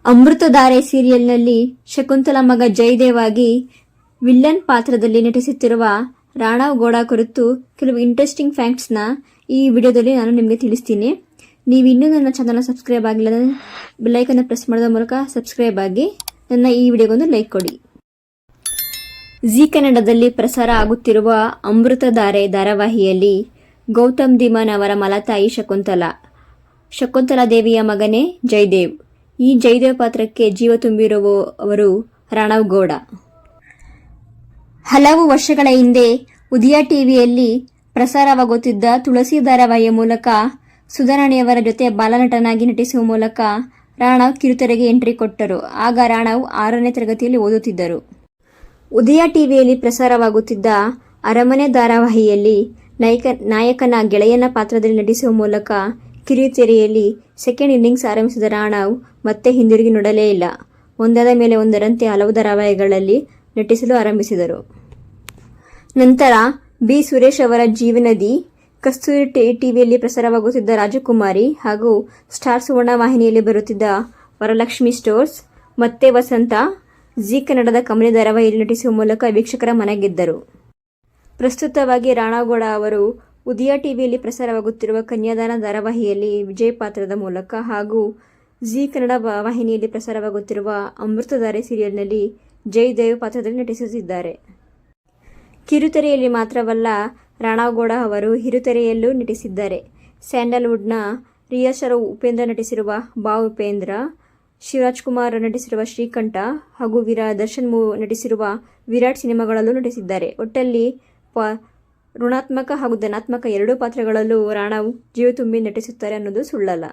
ಅಮೃತಧಾರೆ ಸೀರಿಯಲ್ನಲ್ಲಿ ಶಕುಂತಲಾ ಮಗ ಜಯದೇವ್ ಆಗಿ ವಿಲ್ಲನ್ ಪಾತ್ರದಲ್ಲಿ ನಟಿಸುತ್ತಿರುವ ರಾಣವ್ ಗೌಡ ಕುರಿತು ಕೆಲವು ಇಂಟ್ರೆಸ್ಟಿಂಗ್ ಫ್ಯಾಕ್ಟ್ಸ್ನ ಈ ವಿಡಿಯೋದಲ್ಲಿ ನಾನು ನಿಮಗೆ ತಿಳಿಸ್ತೀನಿ. ನೀವು ಇನ್ನೂ ನನ್ನ ಚಾನಲ್ನ ಸಬ್ಸ್ಕ್ರೈಬ್ ಆಗಿಲ್ಲ ಬೆಲ್ಲೈಕನ್ನು ಪ್ರೆಸ್ ಮಾಡೋದ್ರ ಮೂಲಕ ಸಬ್ಸ್ಕ್ರೈಬ್ ಆಗಿ ನನ್ನ ಈ ವಿಡಿಯೋಗೊಂದು ಲೈಕ್ ಕೊಡಿ. ಜಿ ಕನ್ನಡದಲ್ಲಿ ಪ್ರಸಾರ ಆಗುತ್ತಿರುವ ಅಮೃತಧಾರೆ ಧಾರಾವಾಹಿಯಲ್ಲಿ ಗೌತಮ್ ಧಿಮನ್ ಅವರ ಮಲತಾಯಿ ಶಕುಂತಲಾ ದೇವಿಯ ಮಗನೇ ಜಯದೇವ್. ಈ ಜಯದೇವ್ ಪಾತ್ರಕ್ಕೆ ಜೀವ ತುಂಬಿರುವವರು ರಾಣವ್ ಗೌಡ. ಹಲವು ವರ್ಷಗಳ ಹಿಂದೆ ಉದಯ ಟಿವಿಯಲ್ಲಿ ಪ್ರಸಾರವಾಗುತ್ತಿದ್ದ ತುಳಸಿ ಧಾರಾವಾಹಿಯ ಮೂಲಕ ಸುಧಾರಾಣಿಯವರ ಜೊತೆ ಬಾಲನಟನಾಗಿ ನಟಿಸುವ ಮೂಲಕ ರಾಣವ್ ಕಿರುತೆರೆಗೆ ಎಂಟ್ರಿ ಕೊಟ್ಟರು. ಆಗ ರಾಣವ್ 6ನೇ ತರಗತಿಯಲ್ಲಿ ಓದುತ್ತಿದ್ದರು. ಉದಯ ಟಿವಿಯಲ್ಲಿ ಪ್ರಸಾರವಾಗುತ್ತಿದ್ದ ಅರಮನೆ ಧಾರಾವಾಹಿಯಲ್ಲಿ ನಾಯಕನ ಗೆಳೆಯನ ಪಾತ್ರದಲ್ಲಿ ನಟಿಸುವ ಮೂಲಕ ಕಿರುತೆರೆಯಲ್ಲಿ ಸೆಕೆಂಡ್ ಇನ್ನಿಂಗ್ಸ್ ಆರಂಭಿಸಿದ ರಾಣವ್ ಮತ್ತೆ ಹಿಂದಿರುಗಿ ನೋಡಲೇ ಇಲ್ಲ. ಒಂದಾದ ಮೇಲೆ ಒಂದರಂತೆ ಹಲವು ಧಾರಾವಾಹಿಗಳಲ್ಲಿ ನಟಿಸಲು ಆರಂಭಿಸಿದರು. ನಂತರ ಬಿ ಸುರೇಶ್ ಅವರ ಜೀವನದಿ, ಕಸ್ತೂರಿ ಟಿವಿಯಲ್ಲಿ ಪ್ರಸಾರವಾಗುತ್ತಿದ್ದ ರಾಜಕುಮಾರಿ ಹಾಗೂ ಸ್ಟಾರ್ ಸುವರ್ಣ ವಾಹಿನಿಯಲ್ಲಿ ಬರುತ್ತಿದ್ದ ವರಲಕ್ಷ್ಮಿ ಸ್ಟೋರ್ಸ್, ಮತ್ತೆ ವಸಂತ, ಜಿ ಕನ್ನಡದ ಕಮಲಿ ಧಾರಾವಾಹಿಯಲ್ಲಿ ನಟಿಸುವ ಮೂಲಕ ವೀಕ್ಷಕರ ಮನಗೆದ್ದರು. ಪ್ರಸ್ತುತವಾಗಿ ರಾಣವ್ ಗೌಡ ಅವರು ಉದಯ ಟಿವಿಯಲ್ಲಿ ಪ್ರಸಾರವಾಗುತ್ತಿರುವ ಕನ್ಯಾದಾನ ಧಾರಾವಾಹಿಯಲ್ಲಿ ವಿಜಯ್ ಪಾತ್ರದ ಮೂಲಕ ಹಾಗೂ ಜಿ ಕನ್ನಡ ವಾಹಿನಿಯಲ್ಲಿ ಪ್ರಸಾರವಾಗುತ್ತಿರುವ ಅಮೃತಧಾರೆ ಸೀರಿಯಲ್ನಲ್ಲಿ ಜಯದೇವ್ ಪಾತ್ರದಲ್ಲಿ ನಟಿಸುತ್ತಿದ್ದಾರೆ. ಕಿರುತೆರೆಯಲ್ಲಿ ಮಾತ್ರವಲ್ಲ, ರಾಣವ್ ಗೌಡ ಅವರು ಹಿರುತೆರೆಯಲ್ಲೂ ನಟಿಸಿದ್ದಾರೆ. ಸ್ಯಾಂಡಲ್ವುಡ್ನ ರಿಯಲ್ ಸ್ಟಾರ್ ಉಪೇಂದ್ರ ನಟಿಸಿರುವ ಬಾ ಉಪೇಂದ್ರ, ಶಿವರಾಜ್ಕುಮಾರ್ ನಟಿಸಿರುವ ಶ್ರೀಕಂಠ ಹಾಗೂ ದರ್ಶನ್ ನಟಿಸಿರುವ ವಿರಾಟ್ ಸಿನಿಮಾಗಳಲ್ಲೂ ನಟಿಸಿದ್ದಾರೆ. ಒಟ್ಟಲ್ಲಿ ಋಣಾತ್ಮಕ ಹಾಗೂ ಧನಾತ್ಮಕ ಎರಡೂ ಪಾತ್ರಗಳಲ್ಲೂ ರಾಣವ್ ಜೀವ ತುಂಬಿ ನಟಿಸುತ್ತಾರೆ ಅನ್ನೋದು ಸುಳ್ಳಲ್ಲ.